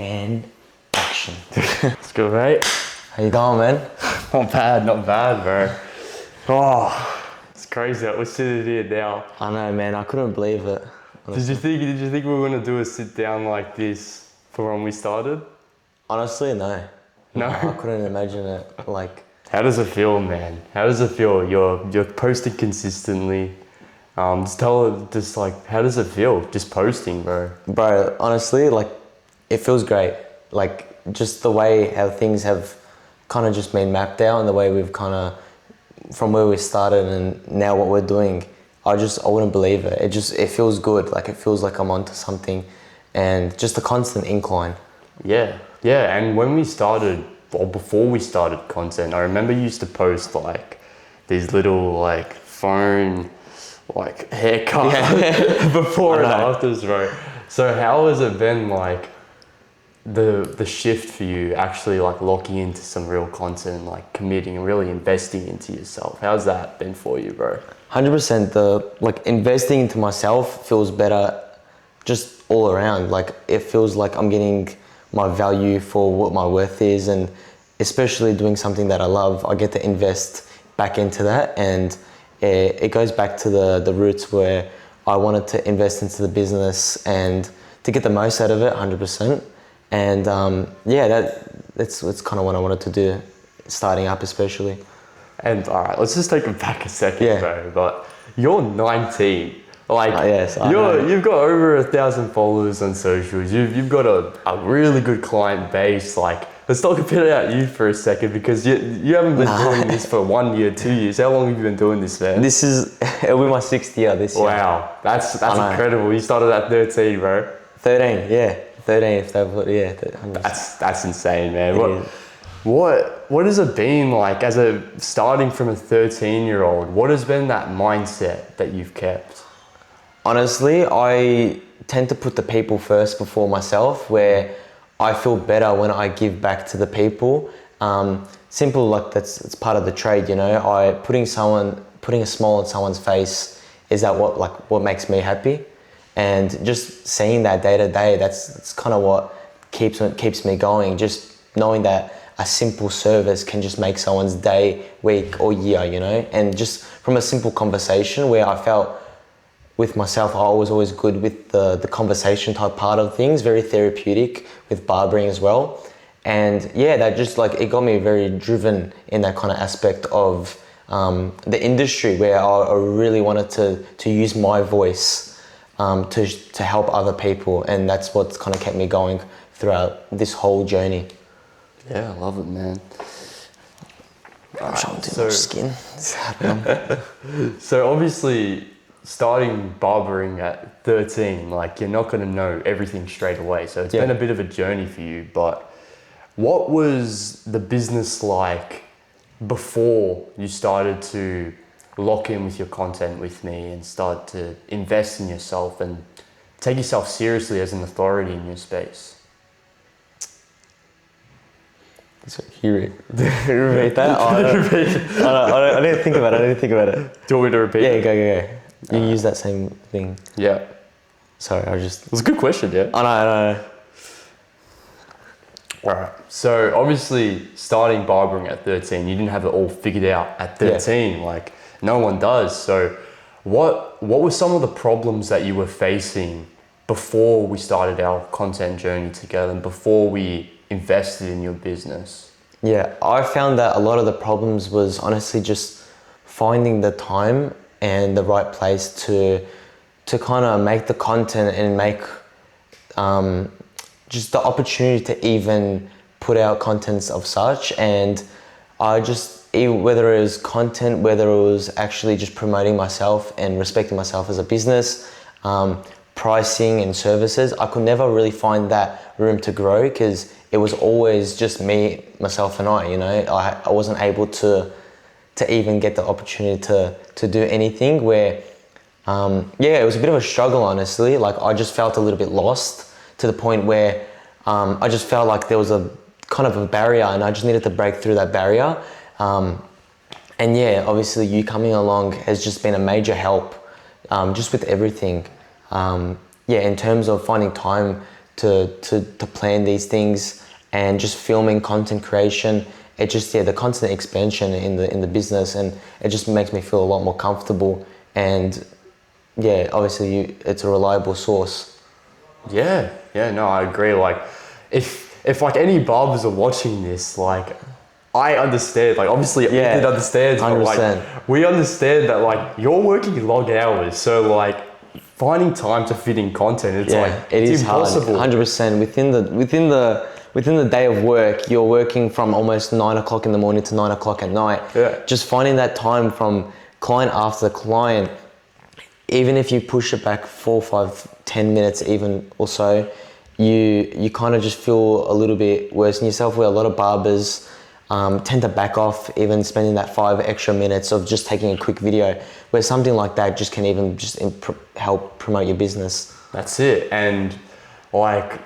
And action. It's good, mate. How you going, man? Not bad, bro. Oh, it's crazy that we're sitting here now. I know, man. I couldn't believe it. Did you think we were gonna do a sit down like this for when we started? Honestly, no. No. I couldn't imagine it. Like, How does it feel, man? How does it feel? You're posting consistently. How does it feel? Just posting, bro. bro, honestly, like, it feels great. Like, just the way how things have kind of just been mapped out and the way we've kind of, from where we started and now what we're doing, I wouldn't believe it. It feels good. Like, it feels like I'm onto something and just a constant incline. Yeah. And when we started, or before we started content, I remember you used to post like these little like phone like haircut before and afters, bro. So how has it been like the shift for you actually like locking into some real content, like committing and really investing into yourself? How's that been for you, bro? 100%. Like, investing into myself feels better just all around. Like, it feels like I'm getting my value for what my worth is, and especially doing something that I love, I get to invest back into that, and it goes back to the roots where I wanted to invest into the business and to get the most out of it, 100%. And that's kind of what I wanted to do, starting up especially. And all right, let's just take it back a second, bro. But you're 19. Like, yes, you've got over 1,000 followers on socials. You've got a really good client base. Like, let's talk a bit about you for a second, because you haven't been doing this for 1 year, 2 years. How long have you been doing this, man? It'll be my 6th year this year. Wow, that's incredible. You started at 13, bro. 13, yeah. 13 if they put, yeah. 100%. That's insane, man. What has it been like starting from a 13-year-old? What has been that mindset that you've kept? Honestly, I tend to put the people first before myself, where I feel better when I give back to the people. Simple, like it's part of the trade, you know. Putting a smile on someone's face is what makes me happy, and just seeing that day to day, that's kind of what keeps me going. Just knowing that a simple service can just make someone's day, week, or year, you know. And just from a simple conversation where I felt with myself, I was always good with the conversation type part of things, very therapeutic with barbering as well. And yeah, that just it got me very driven in that kind of aspect of the industry, where I really wanted to use my voice to help other people. And that's what's kind of kept me going throughout this whole journey. Yeah, I love it, man. I'm showing too much skin. So obviously, starting barbering at 13, like, you're not going to know everything straight away. So it's been a bit of a journey for you. But what was the business like before you started to lock in with your content with me and start to invest in yourself and take yourself seriously as an authority in your space? So you repeat that? I didn't think about it. Do you want me to repeat it? Yeah, go. You use that same thing. Yeah. Sorry, It was a good question, yeah? I know. Alright, so obviously starting barbering at 13, you didn't have it all figured out at 13, like no one does. So what were some of the problems that you were facing before we started our content journey together and before we invested in your business? Yeah, I found that a lot of the problems was honestly just finding the time and the right place to kind of make the content and make just the opportunity to even put out contents of such. And whether it was content, whether it was actually just promoting myself and respecting myself as a business, pricing and services, I could never really find that room to grow, because it was always just me, myself and I, you know. I wasn't able to even get the opportunity to do anything, where it was a bit of a struggle, honestly. Like, I just felt a little bit lost, to the point where I just felt like there was a kind of a barrier, and I just needed to break through that barrier. And yeah, obviously you coming along has just been a major help, just with everything. In terms of finding time to plan these things, and just filming, content creation. It just, the constant expansion in the business, and it just makes me feel a lot more comfortable. And obviously it's a reliable source. Yeah, no, I agree. Like, if like any barbers are watching this, like, I understand. Like, obviously, Ethan understands, but 100%. like, we understand that like you're working long hours, so like finding time to fit in content, it's like it's impossible. 100%. Within the day of work, you're working from almost 9 o'clock in the morning to 9 o'clock at night. Yeah. Just finding that time from client after client, even if you push it back 4, 5, 10 minutes even or so, you kind of just feel a little bit worse in yourself, where a lot of barbers tend to back off even spending that 5 extra minutes of just taking a quick video, where something like that just can even just help promote your business. That's it. And like,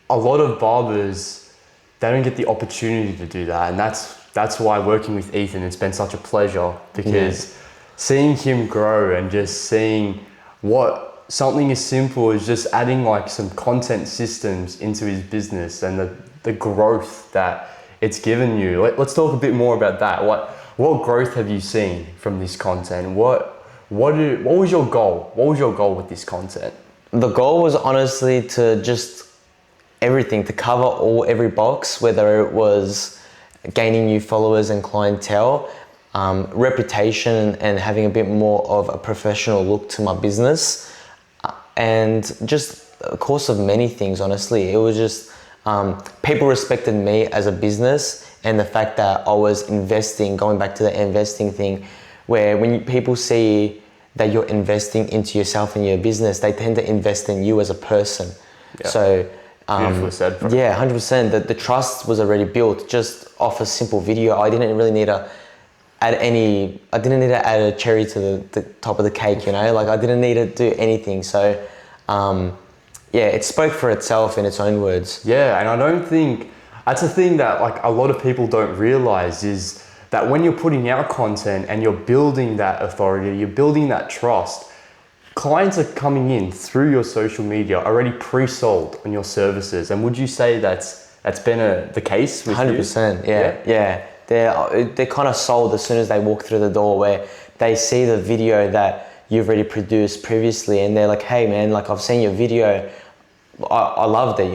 a lot of barbers, they don't get the opportunity to do that, and that's why working with Ethan, it's been such a pleasure, because seeing him grow and just seeing what something as simple as just adding like some content systems into his business, and the growth that it's given you. Let's talk a bit more about that. What growth have you seen from this content? What was your goal? What was your goal with this content? The goal was honestly to just everything, to cover every box, whether it was gaining new followers and clientele, reputation, and having a bit more of a professional look to my business, and just a course of many things. Honestly, it was just people respected me as a business, and the fact that I was investing, going back to the investing thing, where when people see that you're investing into yourself and your business, they tend to invest in you as a person. Yeah. So beautifully said, bro. 100%. The trust was already built just off a simple video. I didn't really need to add a cherry to the top of the cake, like I didn't need to do anything. So it spoke for itself in its own words. Yeah, and I don't think, that's a thing that like a lot of people don't realize, is that when you're putting out content and you're building that authority, you're building that trust, clients are coming in through your social media already pre-sold on your services. And would you say that's been the case with 100%, you? yeah. They're kind of sold as soon as they walk through the door, where they see the video that you've already produced previously, and they're like, hey man, like I've seen your video, I loved it,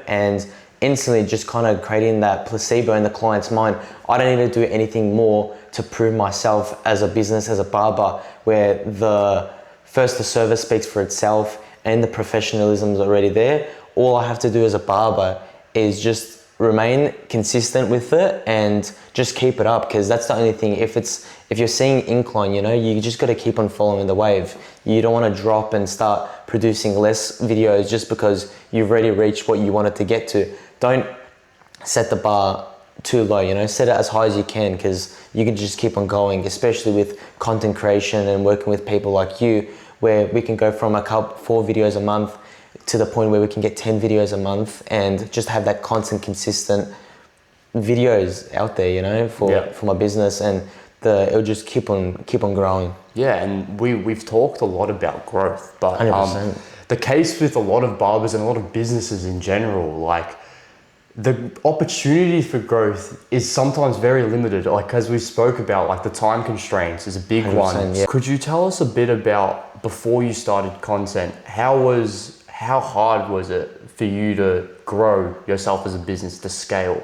and instantly just kind of creating that placebo in the client's mind. I don't need to do anything more to prove myself as a business, as a barber, where the service speaks for itself and the professionalism is already there. All I have to do as a barber is just remain consistent with it and just keep it up, because that's the only thing. If you're seeing incline, you just got to keep on following the wave. You don't want to drop and start producing less videos just because you've already reached what you wanted to get to. Don't set the bar too low, set it as high as you can, because you can just keep on going, especially with content creation and working with people like you, where we can go from 4 videos a month to the point where we can get 10 videos a month, and just have that constant, consistent videos out there, for my business, and it'll just keep on growing. Yeah, and we've talked a lot about growth, but 100%. The case with a lot of barbers and a lot of businesses in general, like the opportunity for growth is sometimes very limited. Like, as we spoke about, like the time constraints is a big one. Yeah. Could you tell us a bit about, before you started content, how hard was it for you to grow yourself as a business, to scale?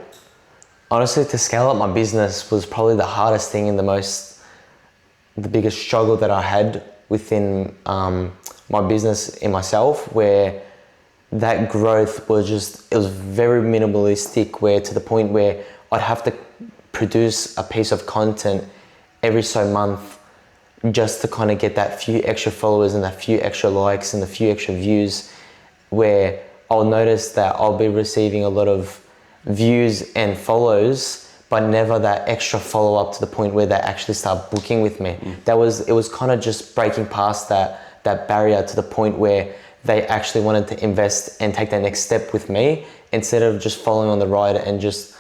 Honestly, to scale up my business was probably the hardest thing and the biggest struggle that I had within my business in myself, where that growth was it was very minimalistic, where to the point where I'd have to produce a piece of content every so month just to kind of get that few extra followers and that few extra likes and the few extra views, where I'll notice that I'll be receiving a lot of views and follows, but never that extra follow up to the point where they actually start booking with me. It was kind of just breaking past that barrier to the point where they actually wanted to invest and take that next step with me, instead of just following on the ride and just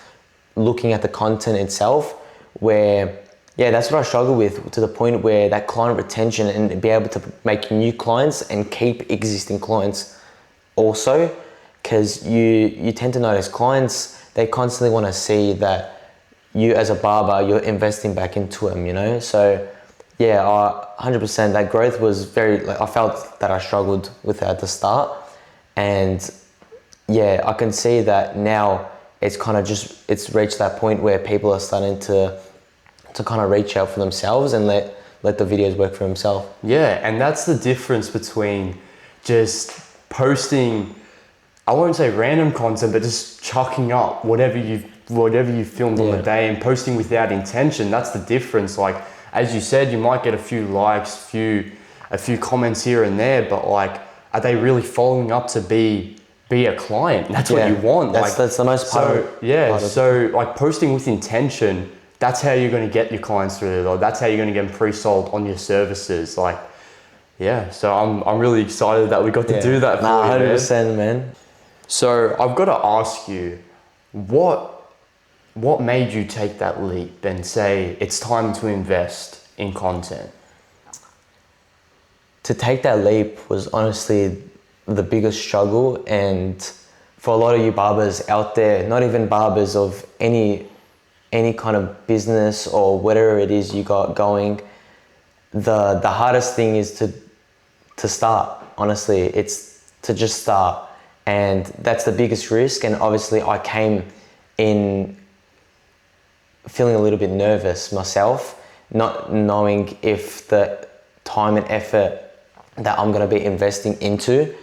looking at the content itself, where that's what I struggle with, to the point where that client retention and be able to make new clients and keep existing clients also, because you tend to notice clients, they constantly want to see that you as a barber, you're investing back into them, you know? So yeah, 100%, that growth was very, like, I felt that I struggled with it at the start. And yeah, I can see that now it's kind of just, it's reached that point where people are starting to kind of reach out for themselves and let the videos work for themselves. Yeah, and that's the difference between just posting, I won't say random content, but just chucking up whatever you've filmed on the day and posting without intention. That's the difference. Like, as you said, you might get a few likes, a few comments here and there, but like, are they really following up to be a client? That's what you want. That's the most part of it. So like posting with intention, that's how you're going to get your clients through the door. That's how you're going to get them pre-sold on your services. Like, yeah, so I'm really excited that we got to do that for you, 100%, man. So I've got to ask you, what made you take that leap and say it's time to invest in content? To take that leap was honestly the biggest struggle, and for a lot of you barbers out there, not even barbers of any kind of business or whatever it is you got going, the hardest thing is to start. Honestly, it's to just start, and that's the biggest risk. And obviously I came in feeling a little bit nervous myself, not knowing if the time and effort that I'm going to be investing into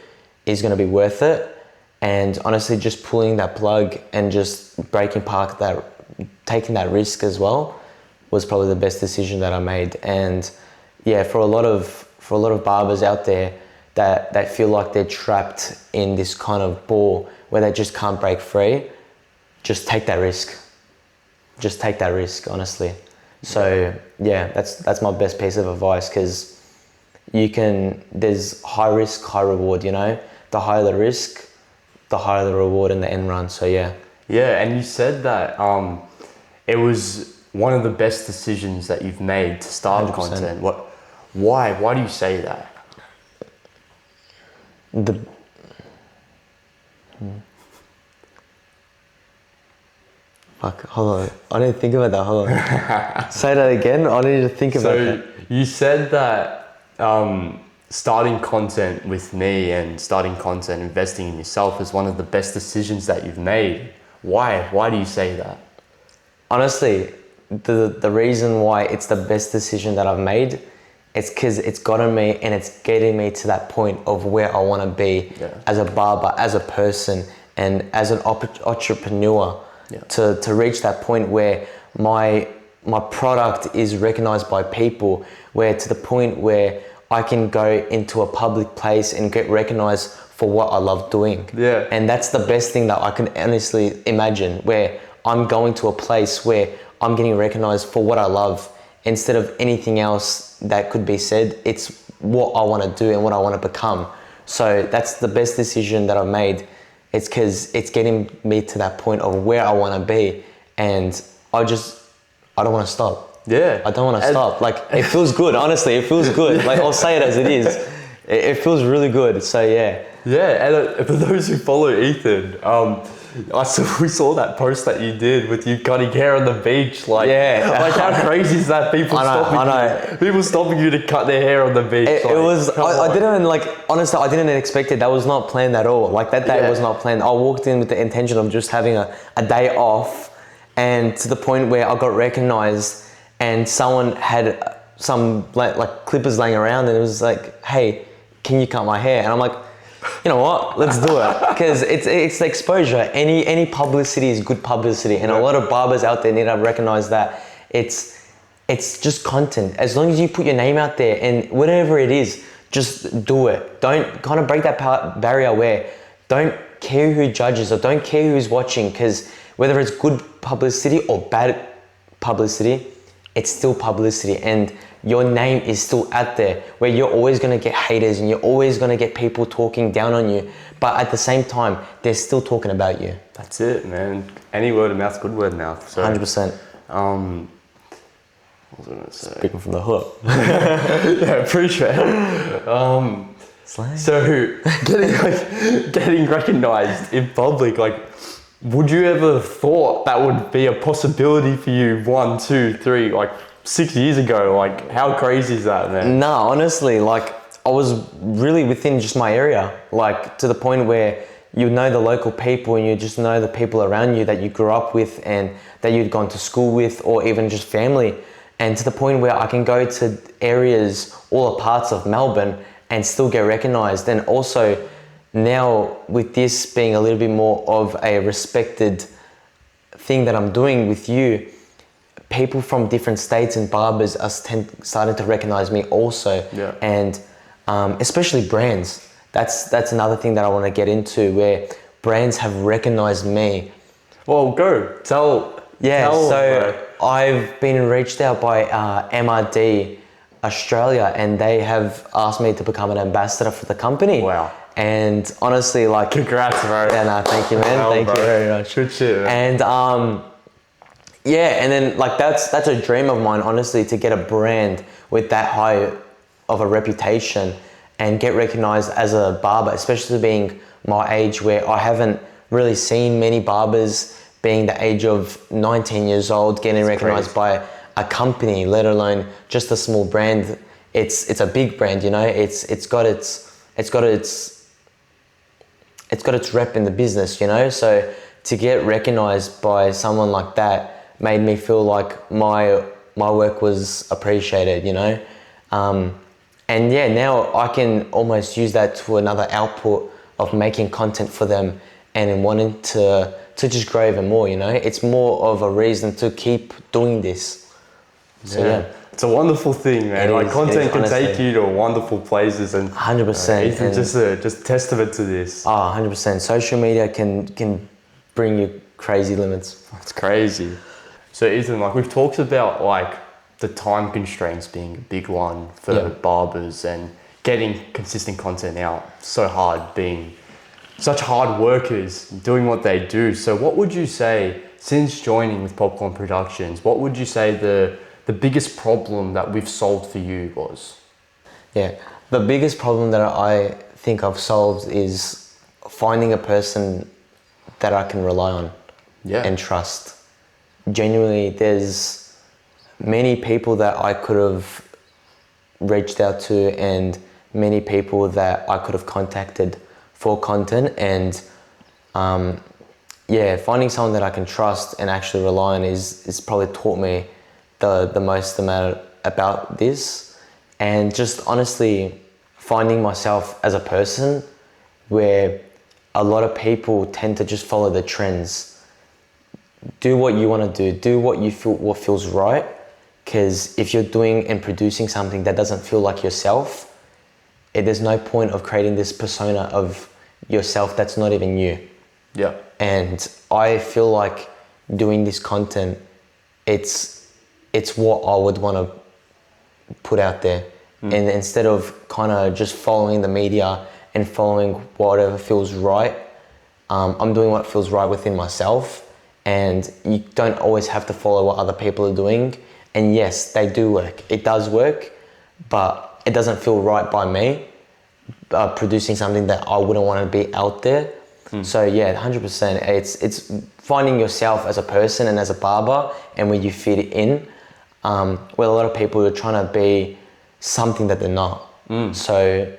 is going to be worth it. And honestly, just pulling that plug and just taking that risk as well was probably the best decision that I made. And yeah, for a lot of barbers out there that feel like they're trapped in this kind of ball where they just can't break free, just take that risk. Just take that risk, honestly. So yeah, that's my best piece of advice, because there's high risk, high reward, you know? The higher the risk, the higher the reward in the end run, so yeah. Yeah, and you said that it was one of the best decisions that you've made to start 100%. content. Why do you say that? Fuck, hold on. I didn't think about that, hold on. Say that again, I need to think about that. So you said that starting content with me and starting content, investing in yourself is one of the best decisions that you've made. Why? Why do you say that? Honestly, the reason why it's the best decision that I've made, it's because it's gotten me and it's getting me to that point of where I want to be as a barber, as a person, and as an entrepreneur. To reach that point where my product is recognized by people, where to the point where I can go into a public place and get recognized for what I love doing. Yeah. And that's the best thing that I can honestly imagine, where I'm going to a place where I'm getting recognized for what I love instead of anything else that could be said. It's what I want to do and what I want to become. So that's the best decision that I've made. It's because it's getting me to that point of where I want to be, and I don't want to stop. Yeah. I don't want to stop. Like, it feels good, honestly, it feels good. Like, I'll say it as it is. It feels really good, so yeah. Yeah, and for those who follow Ethan, we saw that post that you did with you cutting hair on the beach. Like, like how crazy is that? People stopping you to cut their hair on the beach. I didn't, like, honestly, I didn't expect it. That was not planned at all. Like, that day was not planned. I walked in with the intention of just having a day off, and to the point where I got recognized and someone had some like clippers laying around, and it was like, hey, can you cut my hair? And I'm like, you know what, let's do it. Because it's the exposure. Any publicity is good publicity, and a lot of barbers out there need to recognize that it's just content. As long as you put your name out there and whatever it is, just do it. Don't kind of break that barrier where don't care who judges or don't care who's watching, because whether it's good publicity or bad publicity, it's still publicity, and your name is still out there, where you're always going to get haters and you're always going to get people talking down on you, but at the same time they're still talking about you. That's it, man. Any word of mouth, good word of mouth. So 100%. What was I going to say? Speaking from the hook. Yeah, appreciate it. Slang. So getting recognized in public, like, would you ever thought that would be a possibility for you 1, 2, 3, like 6 years ago? Like, how crazy is that, man? No, honestly, like I was really within just my area, like to the point where you know the local people and you just know the people around you that you grew up with and that you'd gone to school with, or even just family. And to the point where I can go to areas, all parts of Melbourne, and still get recognized. And also now with this being a little bit more of a respected thing that I'm doing with you, people from different states and barbers are starting to recognize me also. Yeah. And especially brands. That's another thing that I want to get into, where brands have recognized me. Well, go tell. Yeah, tell, so bro. I've been reached out by MRD Australia, and they have asked me to become an ambassador for the company. Wow. And honestly, like, Congrats, bro. yeah, no, thank you, man. Hell, Thank bro. you very much. Good shit, man. And yeah, and then like that's a dream of mine, honestly, to get a brand with that high of a reputation and get recognized as a barber, especially being my age, where I haven't really seen many barbers being the age of 19 years old getting recognized by a company, let alone just a small brand. It's a big brand, you know. It's got its rep in the business, you know. So to get recognized by someone like that made me feel like my work was appreciated, you know. And yeah, now I can almost use that to another output of making content for them and wanting to just grow even more, you know. It's more of a reason to keep doing this. So yeah. It's a wonderful thing, man. It Like, is, content can honestly. take you to wonderful places, and 100%. it's just testament to this. 100%. Social media can bring you crazy limits. It's crazy. So Ethan, like, we've talked about like the time constraints being a big one for Yeah. barbers, and getting consistent content out so hard, being such hard workers doing what they do. So what would you say, since joining with Popcorn Productions, what would you say the biggest problem that we've solved for you was? Yeah, the biggest problem that I think I've solved is finding a person that I can rely on and trust. Genuinely, there's many people that I could have reached out to and many people that I could have contacted for content, and finding someone that I can trust and actually rely on is probably taught me the most amount about this. And just honestly finding myself as a person, where a lot of people tend to just follow the trends. Do what you want to do what you feel, what feels right, because if you're doing and producing something that doesn't feel like yourself, there's no point of creating this persona of yourself that's not even you. Yeah. And I feel like doing this content, it's what I would want to put out there. And instead of kind of just following the media and following whatever feels right, I'm doing what feels right within myself. And you don't always have to follow what other people are doing. And yes, they do work. It does work, but it doesn't feel right by me, producing something that I wouldn't want to be out there. So yeah, 100%. It's finding yourself as a person and as a barber, and where you fit in. Where a lot of people are trying to be something that they're not. So,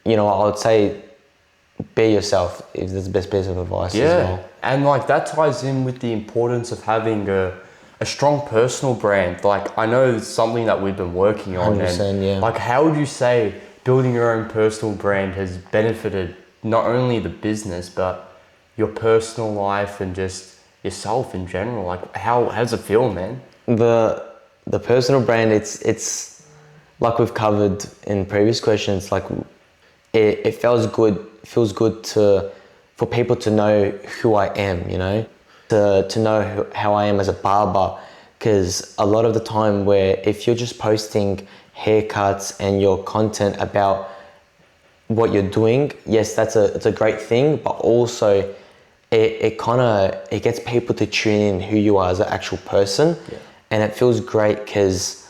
you know, I would say be yourself, if that's the best piece of advice as well. And like that ties in with the importance of having a strong personal brand. Like, I know it's something that we've been working on. 100%, and yeah. like, how would you say building your own personal brand has benefited not only the business, but your personal life and just yourself in general? Like, how does it feel, man? The personal brand, it's like we've covered in previous questions, like it feels good for people to know who I am, you know, to know how I am as a barber. Because a lot of the time, where if you're just posting haircuts and your content about what you're doing, yes, it's a great thing, but also it gets people to tune in who you are as an actual person. And it feels great because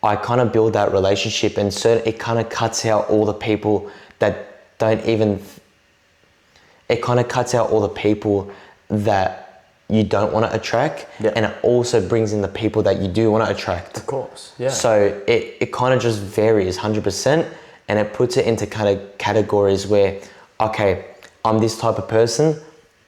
I kind of build that relationship, and it kind of cuts out all the people that don't even, it kind of cuts out all the people that you don't want to attract, and it also brings in the people that you do want to attract. Of course, yeah. So it kind of just varies 100%, and it puts it into kind of categories where, okay, I'm this type of person,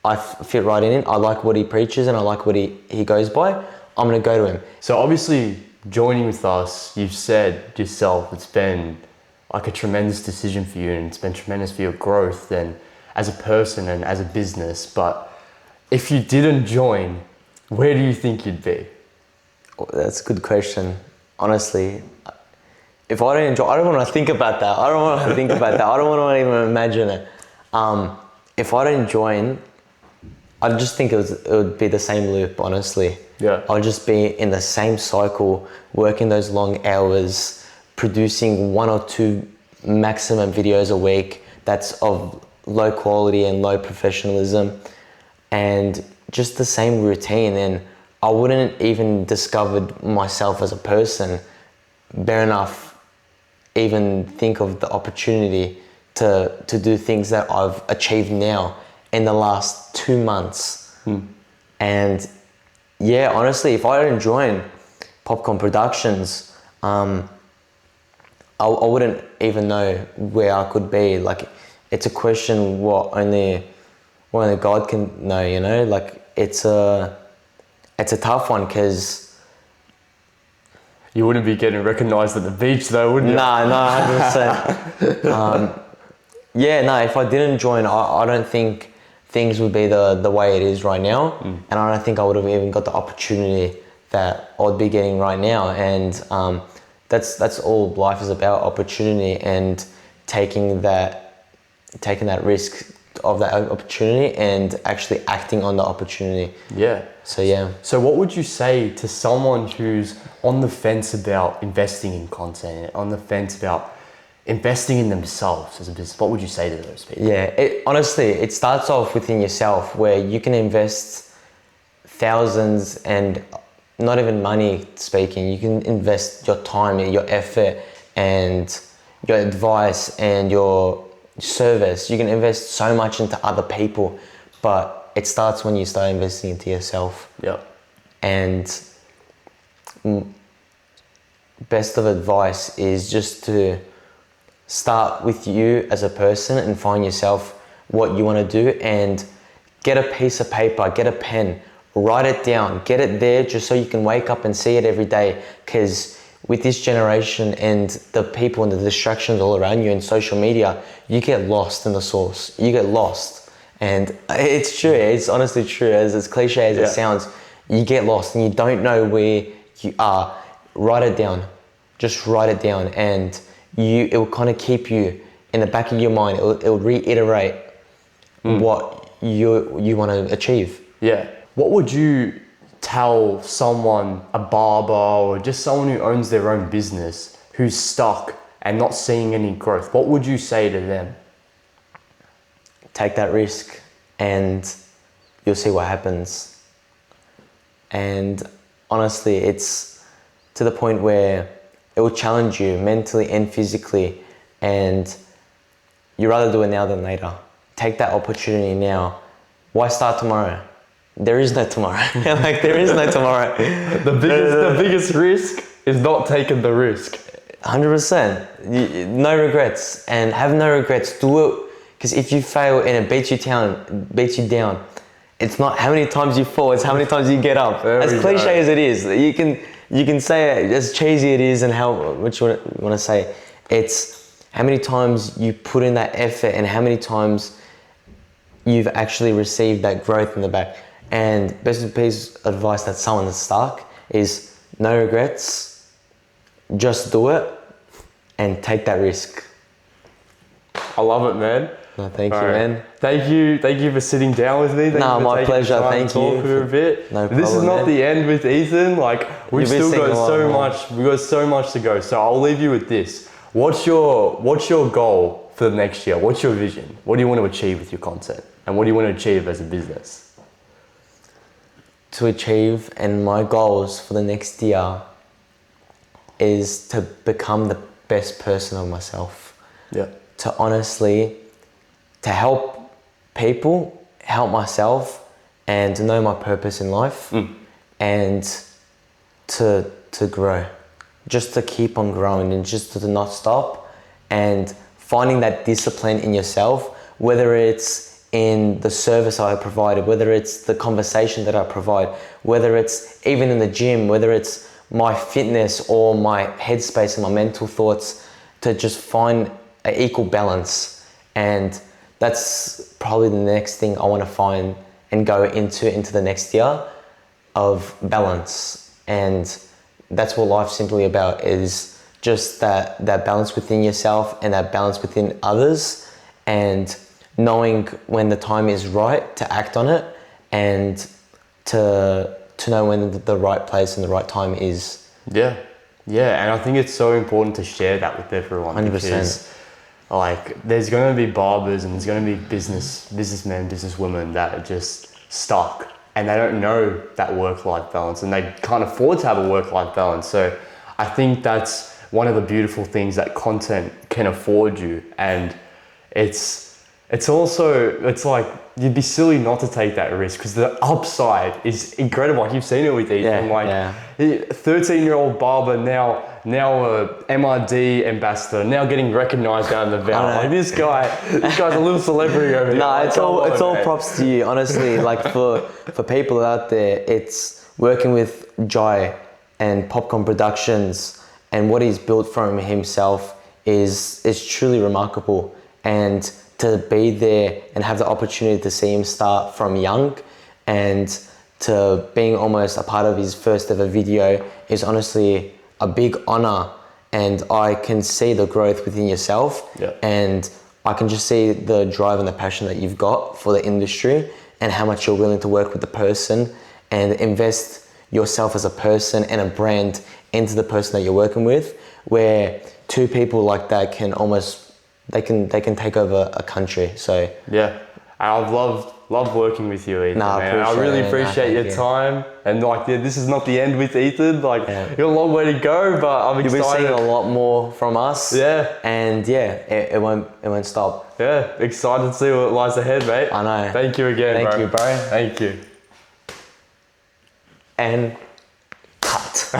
I fit right in, I like what he preaches and I like what he goes by, I'm going to go to him. So obviously joining with us, you've said yourself, it's been like a tremendous decision for you, and it's been tremendous for your growth and as a person and as a business. But if you didn't join, where do you think you'd be? That's a good question. Honestly, if I don't enjoy, I don't want to think about that. I don't want to think about that. I don't want to even imagine it. If I don't join, I just think it would be the same loop, honestly. Yeah. I'll just be in the same cycle, working those long hours, producing 1 or 2 maximum videos a week that's of low quality and low professionalism, and just the same routine. And I wouldn't even discovered myself as a person bare enough even think of the opportunity to do things that I've achieved now in the last 2 months. And yeah, honestly, if I didn't join Popcorn Productions, I wouldn't even know where I could be. Like, it's a question what only God can know, you know? Like, it's a tough one, because you wouldn't be getting recognized at the beach though, would you? No, 100%. Yeah, no, if I didn't join, I don't think things would be the way it is right now. And I don't think I would have even got the opportunity that I'd be getting right now. And that's all life is about, opportunity, and taking that risk of that opportunity and actually acting on the opportunity. Yeah. So yeah. So what would you say to someone who's on the fence about investing in content, on the fence about investing in themselves as a business? What would you say to those people? Yeah, honestly, it starts off within yourself, where you can invest thousands, and not even money speaking, you can invest your time, your effort, and your advice and your service. You can invest so much into other people, but it starts when you start investing into yourself. Yeah. And best of advice is just to start with you as a person and find yourself what you want to do, and get a piece of paper, get a pen, write it down, get it there just so you can wake up and see it every day. Because with this generation and the people and the distractions all around you and social media, you get lost in the source. You get lost. And it's true, it's honestly true, as cliche as it sounds, you get lost and you don't know where you are. Write it down, just write it down, and it will kind of keep you in the back of your mind. It will reiterate what you want to achieve. Yeah. What would you tell someone, a barber or just someone who owns their own business, who's stuck and not seeing any growth? What would you say to them? Take that risk and you'll see what happens. And honestly, it's to the point where it will challenge you mentally and physically, and you'd rather do it now than later. Take that opportunity now. Why start tomorrow? There is no tomorrow. Like, there is no tomorrow. The biggest risk is not taking the risk. 100%. No regrets, and have no regrets. Do it, because if you fail and it beats you down, it's not how many times you fall, it's how many times you get up. As cliche as it is, you can say it as cheesy it is, and how much you want to say. It's how many times you put in that effort and how many times you've actually received that growth in the back. And best piece of advice that someone that's stuck is no regrets, just do it and take that risk. I love it, man. No, thank you, man. Thank you for sitting down with me. Thank you for my pleasure. Thank you for a bit. No problem, this is not the end with Ethan. Like, we've still got so much. We've got so much to go. So I'll leave you with this. What's your goal for the next year? What's your vision? What do you want to achieve with your content? And what do you want to achieve as a business? To achieve, and my goals for the next year, is to become the best person of myself. Yeah. To honestly, to help people, help myself, and to know my purpose in life, and to grow, just to keep on growing and just to not stop, and finding that discipline in yourself, whether it's in the service I provided, whether it's the conversation that I provide, whether it's even in the gym, whether it's my fitness or my headspace and my mental thoughts, to just find an equal balance. And that's probably the next thing I want to find and go into the next year, of balance. And that's what life's simply about, is just that balance within yourself and that balance within others, and knowing when the time is right to act on it, and to know when the right place and the right time is. Yeah, and I think it's so important to share that with everyone. 100%. Because, like, there's going to be barbers and there's going to be businessmen, businesswomen that are just stuck and they don't know that work-life balance and they can't afford to have a work-life balance. So I think that's one of the beautiful things that content can afford you. And it's like, you'd be silly not to take that risk, because the upside is incredible. Like, you've seen it with Ethan, 13-year-old barber, now a MRD ambassador, now getting recognized down the valley. Like, this guy's a little celebrity over here. No, it's all props to you, honestly. Like, for people out there, it's working with Jai and Popcorn Productions, and what he's built from himself is truly remarkable. And to be there and have the opportunity to see him start from young, and to being almost a part of his first ever video, is honestly a big honor. And I can see the growth within yourself, and I can just see the drive and the passion that you've got for the industry, and how much you're willing to work with the person and invest yourself as a person and a brand into the person that you're working with, where two people like that can almost, they can take over a country. So yeah, and I've loved working with you, Ethan. I really appreciate your time. And like, this is not the end with Ethan. Like, you've got a long way to go, but I'm excited. You'll be seeing a lot more from us. Yeah, and it won't stop. Yeah, excited to see what lies ahead, mate. I know. Thank you again, Thank you, bro. Thank you. And cut.